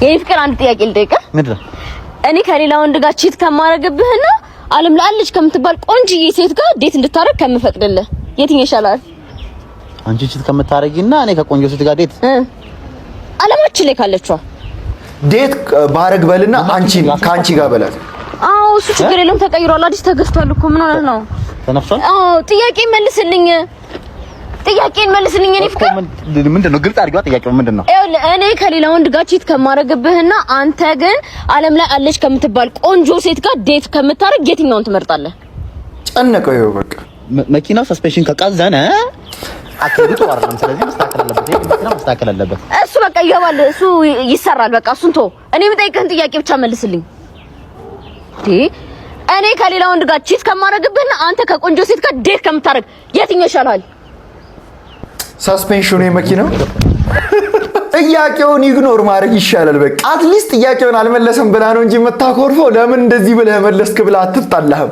የኔ ፍቅር አንድ ጥያቄ ልጠይቅህ። ምንድነው? እኔ ከሌላ ወንድ ጋር ቺት ከማረግብህና ዓለም ላይ አለች ከምትባል ቆንጆዬ ሴት ጋር ዴት እንድታረግ ከምፈቅድልህ የትኛው ይሻላል? አንቺ ቺት ከምታረጊና እኔ ከቆንጆ ሴት ጋር ዴት ዓለማችን ላይ ካለችው ዴት ባረግ በልና አንቺ ካንቺ ጋር በላት። አዎ እሱ ችግር የለውም ተቀይሯል። አዲስ ተገዝቷል እኮ ምን ሆነህ ነው? ተነፍሷል። አዎ ጥያቄ መልስልኝ። ጥያቄን መልስልኝ። እኔ ፍቅር ምንድነው? ግልጽ አድርጊዋ። ጥያቄው ምንድነው? እኔ ከሌላ ወንድ ጋር ቺት ከማረግብህና አንተ ግን ዓለም ላይ አለች ከምትባል ቆንጆ ሴት ጋር ዴት ከምታረግ የትኛውን ትመርጣለህ? ጨነቀው። ይኸው በቃ መኪናው ሰስፔንሽን ከቀዘነ አከዱት አይደለም። ስለዚህ መስተካከል አለበት። መኪናው መስተካከል አለበት። እሱ በቃ ይገባል። እሱ ይሰራል። በቃ እሱን ተው። እኔ የምጠይቅህን ጥያቄ ብቻ መልስልኝ። እኔ ከሌላ ወንድ ጋር ቺት ከማረግብህና አንተ ከቆንጆ ሴት ጋር ዴት ከምታረግ የትኛው ይሻላል? ሰስፔንሽኑ የመኪናው ጥያቄውን ኢግኖር ማድረግ ይሻላል። በቃ አትሊስት ጥያቄውን አልመለሰም ብላ ነው እንጂ የምታኮርፈው ለምን እንደዚህ ብለህ መለስክ ብላ አትጣላህም።